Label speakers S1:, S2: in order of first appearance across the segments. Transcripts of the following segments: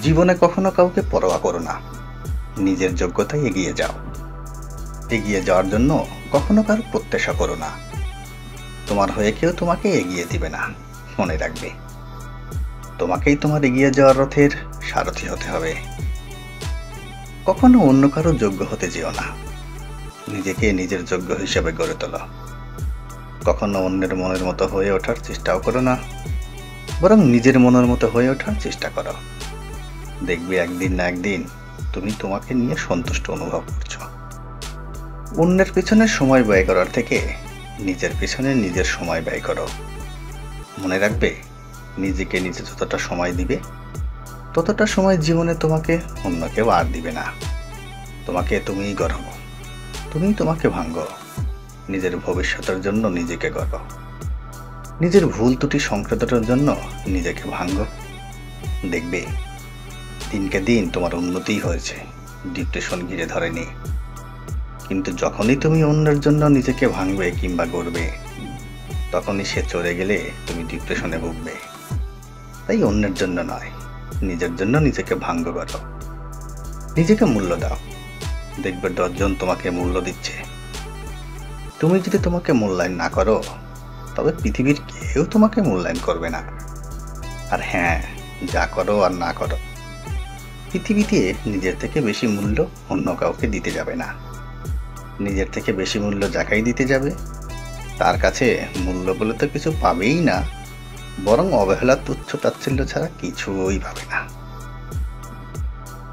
S1: জীবনে কখনো কাউকে পরোয়া করো না। নিজের যোগ্যতায় এগিয়ে যাও। এগিয়ে যাওয়ার জন্য কখনো কারো প্রত্যাশা করো না। তোমার হয়ে কেউ তোমাকে এগিয়ে দিবে না। মনে রাখবে, তোমাকেই তোমার এগিয়ে যাওয়ার রথের সারথি হতে হবে। কখনো অন্য কারো যোগ্য হতে যেও না। নিজেকে নিজের যোগ্য হিসেবে গড়ে তোলো। কখনো অন্যের মনের মতো হয়ে ওঠার চেষ্টাও করো না, বরং নিজের মনের মতো হয়ে ওঠার চেষ্টা করো। দেখবে একদিন না একদিন তুমি তোমাকে নিয়ে সন্তুষ্ট অনুভব করছো। অন্যের পিছনে সময় ব্যয় করার থেকে নিজের পিছনে নিজের সময় ব্যয় করো। মনে রাখবে, নিজেকে নিজে যতটা সময় দিবে, ততটা সময় জীবনে তোমাকে অন্য কেউ আর দিবে না। তোমাকে তুমিই গড়ো, তুমি তোমাকে ভাঙো। নিজের ভবিষ্যতের জন্য নিজেকে গড়ো। নিজের ভুল ত্রুটি সংশোধনের জন্য নিজেকে ভাঙো। দেখবে, দিনকে দিন তোমার উন্নতি হয়েছে, ডিপ্রেশন ঘিরে ধরেনি। কিন্তু যখনই তুমি অন্যের জন্য নিজেকে ভাঙবে কিংবা গড়বে, তখনই সে চলে গেলে তুমি ডিপ্রেশনে ভুগবে। তাই অন্যের জন্য নয়, নিজের জন্য নিজেকে ভাঙবে করো। নিজেকে মূল্য দাও। দেখবে 10 জন তোমাকে মূল্য দিচ্ছে। তুমি যদি তোমাকে মূল্যায়ন না করো, তবে পৃথিবীর কেউ তোমাকে মূল্যায়ন করবে না। আর হ্যাঁ, যা করো আর না করো, পৃথিবীতে নিজের থেকে বেশি মূল্য অন্য কাউকে দিতে যাবে না। নিজের থেকে বেশি মূল্য যাকেই দিতে যাবে, তার কাছে মূল্য বলে তো কিছু পাবেই না, বরং অবহেলা, তুচ্ছ তাচ্ছিল্য ছাড়া কিছুই পাবে না।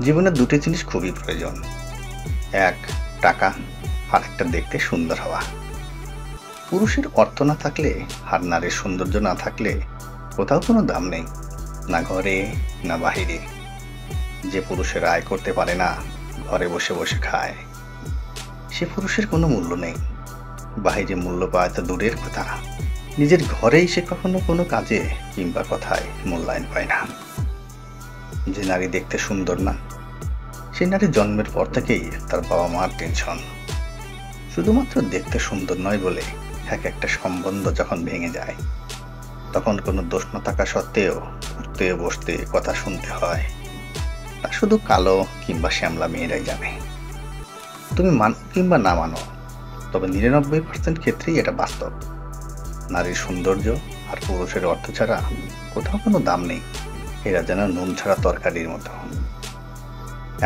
S1: জীবনে দুটি জিনিস খুবই প্রয়োজন, এক টাকা, আর একটা দেখতে সুন্দর হওয়া। পুরুষের অর্থ না থাকলে আর নারীর সৌন্দর্য না থাকলে কোথাও কোনো দাম নেই, না ঘরে না বাহিরে। যে পুরুষের আয় করতে পারে না, ঘরে বসে বসে খায়, সে পুরুষের কোনো মূল্য নেই। বাহিরে মূল্য পায় তো দূরের কথা, নিজের ঘরেই সে কখনো কোনো কাজে কিংবা কথায় মূল্যায়ন পায় না। যে নারী দেখতে সুন্দর না, সেই নারী জন্মের পর থেকেই তার বাবা মার টেনশন। শুধুমাত্র দেখতে সুন্দর নয় বলে এক একটা সম্বন্ধ যখন ভেঙে যায়, তখন কোনো দোষ না থাকা সত্ত্বেও উঠতে বসতে কথা শুনতে হয়। তা শুধু কালো কিংবা শ্যামলা মেয়েরাই জানে। তুমি মানো কিংবা না মানো, তবে 99% ক্ষেত্রেই এটা বাস্তব। নারীর সৌন্দর্য আর পুরুষের অর্থ ছাড়া কোথাও কোনো দাম নেই। এরা যেন নুন ছাড়া তরকারির মতো।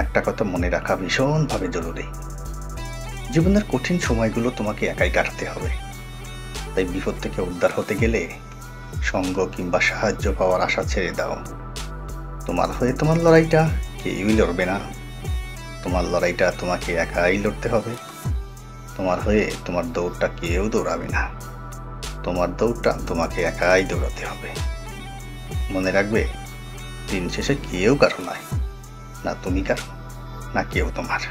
S1: একটা কথা মনে রাখা ভীষণভাবে জরুরি, জীবনের কঠিন সময়গুলো তোমাকে একাই কাটাতে হবে। তাই বিপদ থেকে উদ্ধার হতে গেলে সঙ্গ কিংবা সাহায্য পাওয়ার আশা ছেড়ে দাও। তোমার হয়ে তোমার লড়াইটা কেউই লড়বে না। তোমার লড়াইটা তোমাকে একাই লড়তে হবে। তোমার হয়ে তোমার দৌড়টা কেউ দৌড়াবে না। তোমার দৌড়টা তোমাকে একাই দৌড়াতে হবে। মনে রাখবে, দিন শেষে কেউ কারো নয়, না তুমি কারো, না কেউ তোমার।